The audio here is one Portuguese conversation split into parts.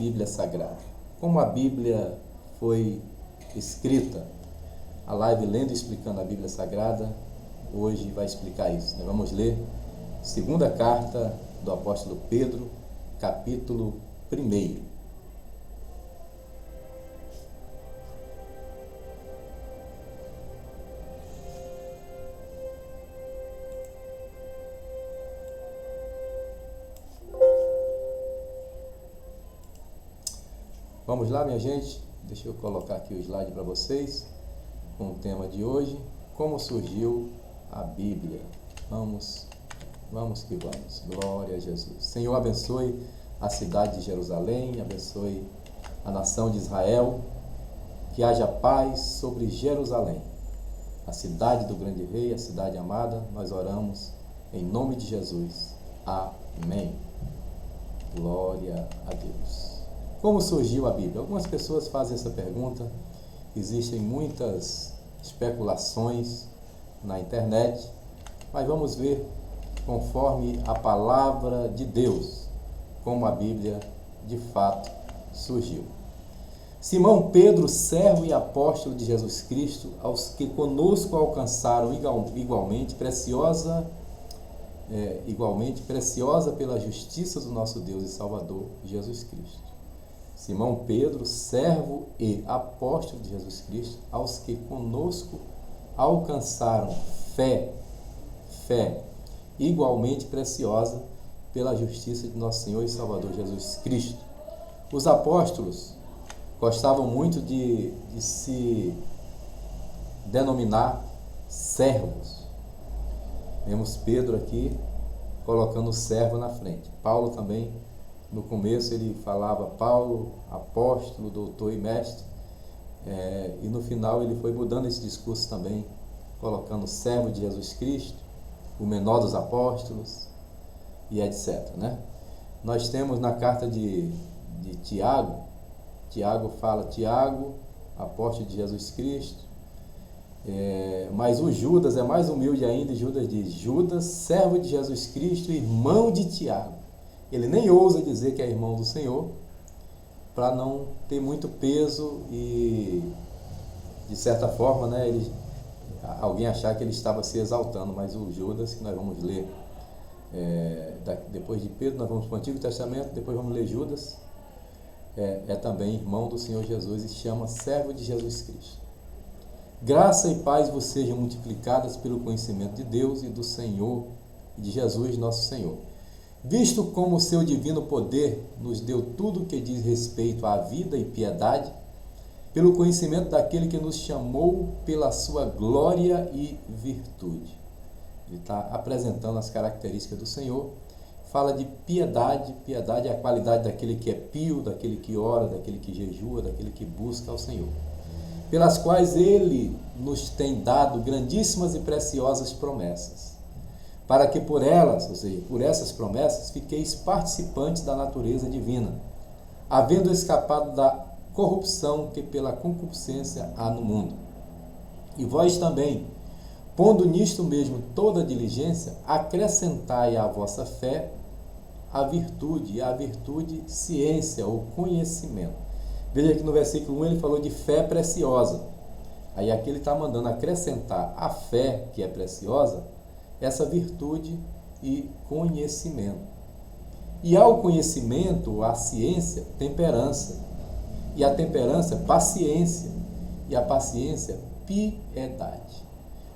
Bíblia Sagrada? Como a Bíblia foi escrita? A live Lendo e Explicando a Bíblia Sagrada hoje vai explicar isso. Nós vamos ler segunda carta do apóstolo Pedro, capítulo 1. Vamos lá, minha gente? Deixa eu colocar aqui o slide para vocês com o tema de hoje: como surgiu a Bíblia. Vamos que vamos. Glória a Jesus. Senhor, abençoe a cidade de Jerusalém, abençoe a nação de Israel, que haja paz sobre Jerusalém, a cidade do grande rei, a cidade amada. Nós oramos em nome de Jesus. Amém. Glória a Deus. Como surgiu a Bíblia? Algumas pessoas fazem essa pergunta, existem muitas especulações na internet, mas vamos ver, conforme a palavra de Deus, como a Bíblia de fato surgiu. Simão Pedro, servo e apóstolo de Jesus Cristo, aos que conosco alcançaram igualmente preciosa pela justiça do nosso Deus e Salvador, Jesus Cristo. Simão Pedro, servo e apóstolo de Jesus Cristo, aos que conosco alcançaram fé igualmente preciosa pela justiça de nosso Senhor e Salvador Jesus Cristo. Os apóstolos gostavam muito de se denominar servos. Vemos Pedro aqui colocando o servo na frente. Paulo também, no começo ele falava Paulo, apóstolo, doutor e mestre, e no final ele foi mudando esse discurso também, colocando servo de Jesus Cristo, o menor dos apóstolos e etc. Nós temos na carta de Tiago fala Tiago, apóstolo de Jesus Cristo, mas o Judas é mais humilde ainda, e Judas diz: Judas, servo de Jesus Cristo, irmão de Tiago. Ele nem ousa dizer que é irmão do Senhor, para não ter muito peso e, de certa forma, alguém achar que ele estava se exaltando. Mas o Judas, que nós vamos ler depois de Pedro, nós vamos para o Antigo Testamento, depois vamos ler Judas, é também irmão do Senhor Jesus e chama servo de Jesus Cristo. Graça e paz vos sejam multiplicadas pelo conhecimento de Deus e do Senhor e de Jesus nosso Senhor, visto como o seu divino poder nos deu tudo o que diz respeito à vida e piedade, pelo conhecimento daquele que nos chamou pela sua glória e virtude. Ele está apresentando as características do Senhor, fala de piedade. Piedade é a qualidade daquele que é pio, daquele que ora, daquele que jejua, daquele que busca ao Senhor, pelas quais ele nos tem dado grandíssimas e preciosas promessas, para que por elas, ou seja, por essas promessas, fiqueis participantes da natureza divina, havendo escapado da corrupção que pela concupiscência há no mundo. E vós também, pondo nisto mesmo toda a diligência, acrescentai à vossa fé a virtude, e à virtude ciência ou conhecimento. Veja que no versículo 1 ele falou de fé preciosa. Aí aqui ele está mandando acrescentar à fé, que é preciosa, essa virtude e conhecimento. E ao conhecimento, a ciência, temperança. E a temperança, paciência. E a paciência, piedade.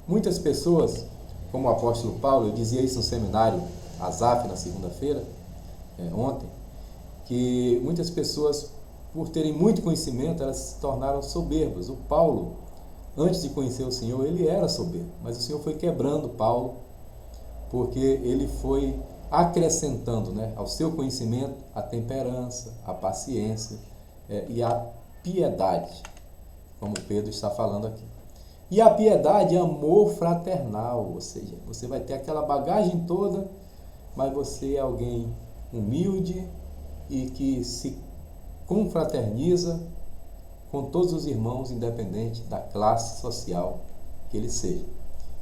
Muitas pessoas, como o apóstolo Paulo, eu dizia isso no seminário Asaf na segunda-feira, ontem, que muitas pessoas, por terem muito conhecimento, elas se tornaram soberbas. O Paulo, antes de conhecer o Senhor, ele era soberbo, mas o Senhor foi quebrando Paulo, porque ele foi acrescentando ao seu conhecimento a temperança, a paciência e a piedade, como Pedro está falando aqui. E a piedade é amor fraternal, ou seja, você vai ter aquela bagagem toda, mas você é alguém humilde e que se confraterniza com todos os irmãos, independente da classe social que ele seja.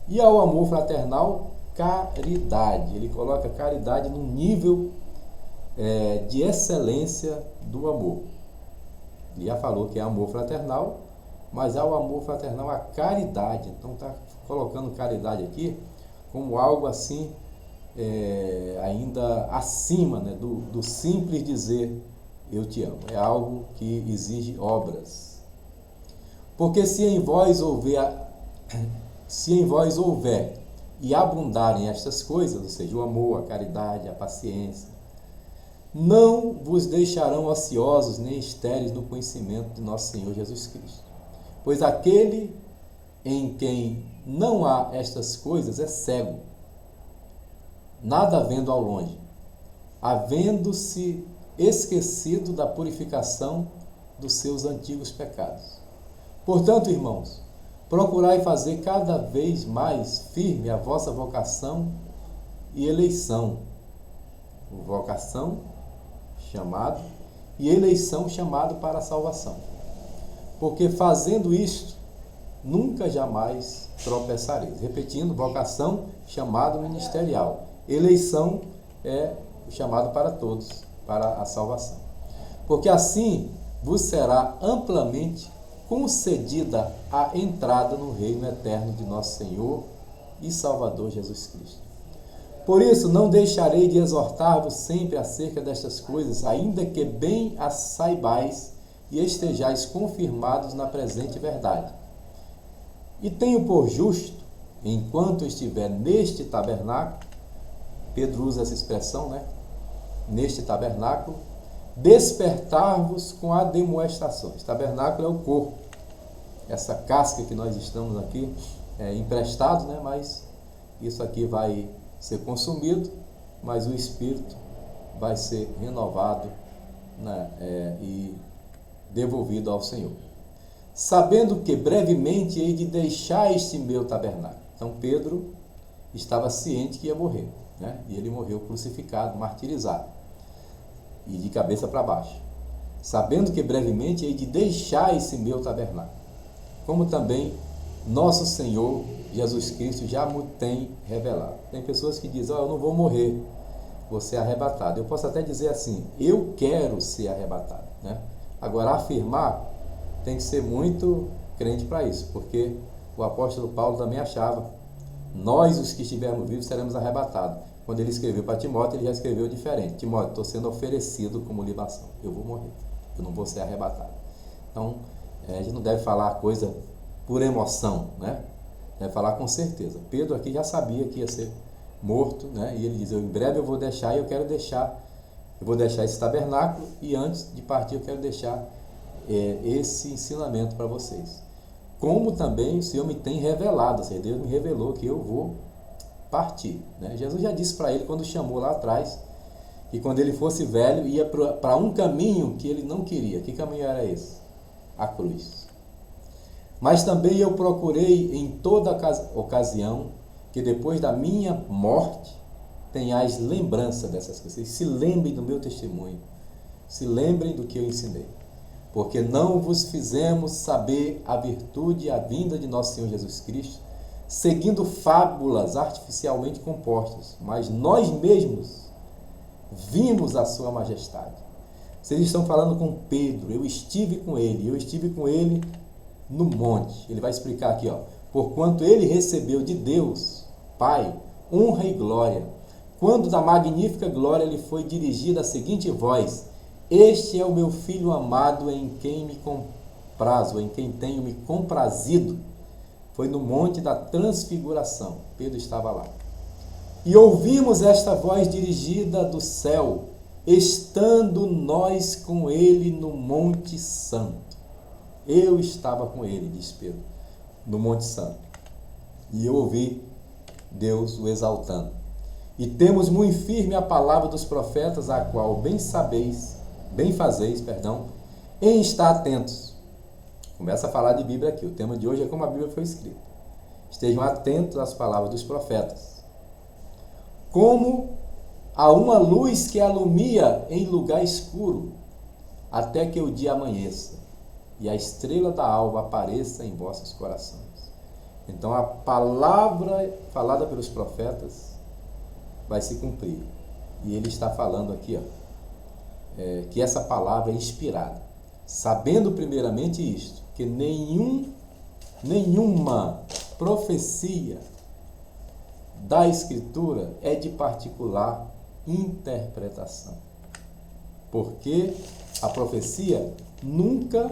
E ao amor fraternal, caridade. Ele coloca caridade num nível de excelência do amor. Ele já falou que é amor fraternal, mas há o amor fraternal à caridade. Então está colocando caridade aqui como algo assim, ainda acima, né, do simples dizer eu te amo. É algo que exige obras. Porque se em vós houver e abundarem estas coisas, ou seja, o amor, a caridade, a paciência, não vos deixarão ociosos nem estéreis no conhecimento de nosso Senhor Jesus Cristo. Pois aquele em quem não há estas coisas é cego, nada vendo ao longe, havendo-se esquecido da purificação dos seus antigos pecados. Portanto, irmãos, procurai fazer cada vez mais firme a vossa vocação e eleição. Vocação, chamado, e eleição, chamado para a salvação. Porque fazendo isto, nunca jamais tropeçareis. Repetindo, vocação, chamado ministerial. Eleição é o chamado para todos, para a salvação. Porque assim vos será amplamente concedida a entrada no reino eterno de nosso Senhor e Salvador Jesus Cristo. Por isso, não deixarei de exortar-vos sempre acerca destas coisas, ainda que bem as saibais e estejais confirmados na presente verdade. E tenho por justo, enquanto estiver neste tabernáculo, Pedro usa essa expressão, né? Neste tabernáculo, despertar-vos com admoestações. Tabernáculo é o corpo, essa casca que nós estamos aqui emprestados, né? Mas isso aqui vai ser consumido, mas o espírito vai ser renovado, né? E devolvido ao Senhor. Sabendo que brevemente hei de deixar este meu tabernáculo. Então Pedro estava ciente que ia morrer, né? E ele morreu crucificado, martirizado, e de cabeça para baixo. Sabendo que brevemente hei de deixar esse meu tabernáculo, como também nosso Senhor Jesus Cristo já me tem revelado. Tem pessoas que dizem, eu não vou morrer, vou ser arrebatado. Eu posso até dizer assim, eu quero ser arrebatado, né? Agora, afirmar, tem que ser muito crente para isso, porque o apóstolo Paulo também achava, nós os que estivermos vivos seremos arrebatados. Quando ele escreveu para Timóteo, ele já escreveu diferente. Timóteo, estou sendo oferecido como libação, eu vou morrer, eu não vou ser arrebatado. Então, a gente não deve falar coisa por emoção, né? Deve falar com certeza. Pedro aqui já sabia que ia ser morto, né? E ele diz, em breve eu vou deixar, e eu vou deixar esse tabernáculo, e antes de partir eu quero deixar esse ensinamento para vocês. Como também o Senhor me tem revelado, ou seja, Deus me revelou que eu vou partir, né? Jesus já disse para ele quando chamou lá atrás, que quando ele fosse velho ia para um caminho que ele não queria. Que caminho era esse? A cruz. Mas também eu procurei em toda ocasião que depois da minha morte tenhais lembrança dessas coisas. Se lembrem do meu testemunho, se lembrem do que eu ensinei. Porque não vos fizemos saber a virtude e a vinda de nosso Senhor Jesus Cristo, seguindo fábulas artificialmente compostas, mas nós mesmos vimos a sua majestade. Vocês estão falando com Pedro, eu estive com ele no monte. Ele vai explicar aqui, porquanto ele recebeu de Deus, Pai, honra e glória, quando da magnífica glória lhe foi dirigida a seguinte voz, este é o meu filho amado em quem me comprazo, em quem tenho me comprazido. Foi no monte da transfiguração, Pedro estava lá. E ouvimos esta voz dirigida do céu, estando nós com ele no Monte Santo. Eu estava com ele, diz Pedro, no Monte Santo. E eu ouvi Deus o exaltando. E temos muito firme a palavra dos profetas, a qual bem fazeis, em estar atentos. Começa a falar de Bíblia aqui. O tema de hoje é como a Bíblia foi escrita. Estejam atentos às palavras dos profetas. Como a uma luz que alumia em lugar escuro, até que o dia amanheça e a estrela da alva apareça em vossos corações. Então a palavra falada pelos profetas vai se cumprir. E ele está falando aqui, que essa palavra é inspirada, sabendo primeiramente isto, que nenhuma profecia da Escritura é de particular interpretação, porque a profecia nunca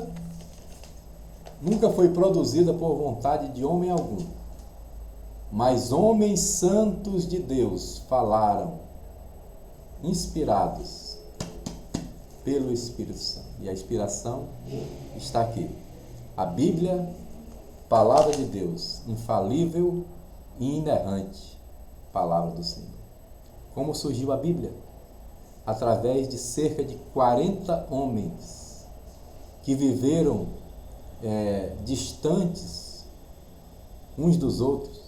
foi produzida por vontade de homem algum, mas homens santos de Deus falaram, inspirados pelo Espírito Santo. E a inspiração está aqui. A Bíblia, palavra de Deus, infalível e inerrante, palavra do Senhor. Como surgiu a Bíblia? Através de cerca de 40 homens que viveram distantes uns dos outros,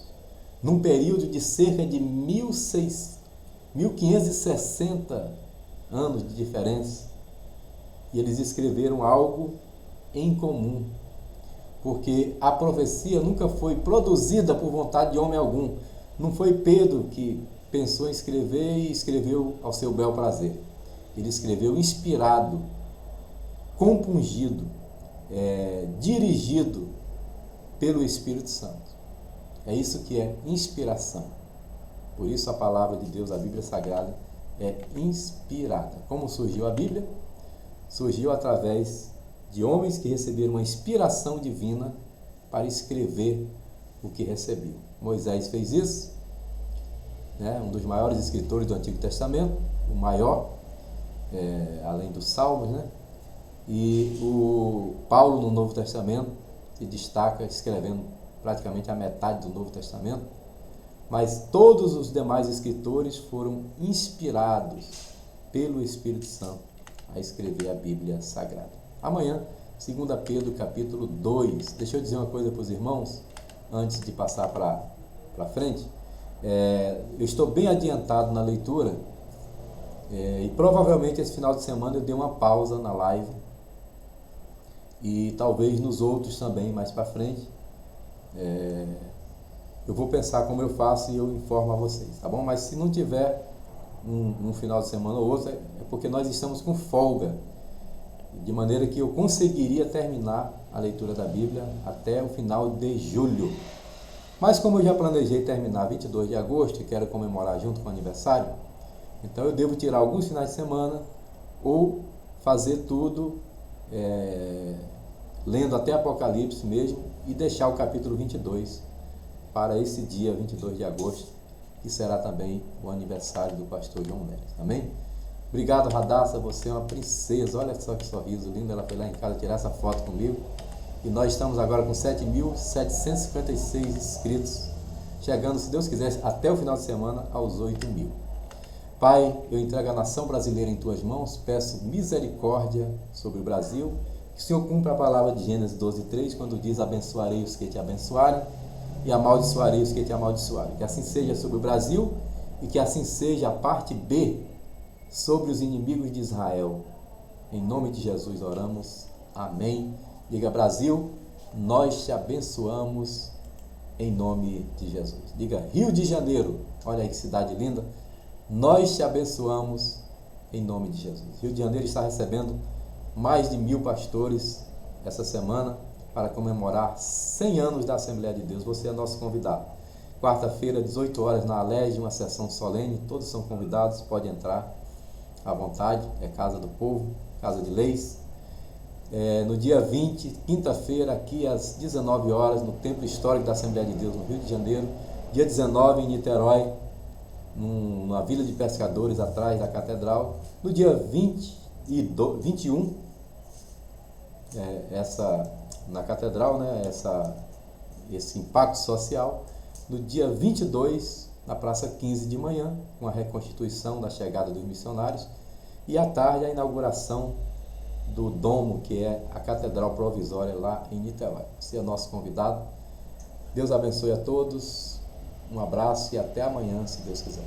num período de cerca de 1560 anos de diferença, e eles escreveram algo em comum, porque a profecia nunca foi produzida por vontade de homem algum. Não foi Pedro que pensou em escrever e escreveu ao seu bel prazer. Ele escreveu inspirado, compungido, dirigido pelo Espírito Santo. É isso que é inspiração. Por isso a palavra de Deus, a Bíblia Sagrada, é inspirada. Como surgiu a Bíblia? Surgiu através de homens que receberam uma inspiração divina para escrever o que recebiam. Moisés fez isso, um dos maiores escritores do Antigo Testamento, o maior, além dos Salmos, E o Paulo, no Novo Testamento, se destaca escrevendo praticamente a metade do Novo Testamento, mas todos os demais escritores foram inspirados pelo Espírito Santo a escrever a Bíblia Sagrada. Amanhã, 2 Pedro capítulo 2. Deixa eu dizer uma coisa para os irmãos, antes de passar para frente. Eu estou bem adiantado na leitura, e provavelmente esse final de semana eu dei uma pausa na live, e talvez nos outros também, mais para frente. Eu vou pensar como eu faço e eu informo a vocês, tá bom? Mas se não tiver um final de semana ou outro, é porque nós estamos com folga, de maneira que eu conseguiria terminar a leitura da Bíblia até o final de julho. Mas como eu já planejei terminar 22 de agosto e quero comemorar junto com o aniversário, então eu devo tirar alguns finais de semana ou fazer tudo lendo até Apocalipse mesmo e deixar o capítulo 22 para esse dia 22 de agosto, que será também o aniversário do pastor João Neres. Amém? Obrigado, Radassa, você é uma princesa. Olha só que sorriso lindo. Ela foi lá em casa tirar essa foto comigo. E nós estamos agora com 7.756 inscritos, chegando, se Deus quiser, até o final de semana aos 8.000. Pai, eu entrego a nação brasileira em tuas mãos, peço misericórdia sobre o Brasil, que o Senhor cumpra a palavra de Gênesis 12:3, quando diz: abençoarei os que te abençoarem e amaldiçoarei os que te amaldiçoarem. Que assim seja sobre o Brasil e que assim seja a parte B sobre os inimigos de Israel. Em nome de Jesus oramos. Amém. Diga: Brasil, nós te abençoamos em nome de Jesus. Diga: Rio de Janeiro, olha aí que cidade linda, nós te abençoamos em nome de Jesus. Rio de Janeiro está recebendo mais de 1.000 pastores essa semana para comemorar 100 anos da Assembleia de Deus. Você é nosso convidado. Quarta-feira, 18 horas, na Alerj, uma sessão solene. Todos são convidados, pode entrar à vontade. É Casa do Povo, Casa de Leis. No dia 20, quinta-feira, aqui às 19 horas, no Templo Histórico da Assembleia de Deus, no Rio de Janeiro. Dia 19, em Niterói, numa vila de pescadores atrás da Catedral. No dia 21, na Catedral, esse impacto social. No dia 22, na Praça 15 de manhã, com a reconstituição da chegada dos missionários. E à tarde, a inauguração do domo, que é a Catedral Provisória lá em Niterói. Você é nosso convidado. Deus abençoe a todos. Um abraço e até amanhã, se Deus quiser.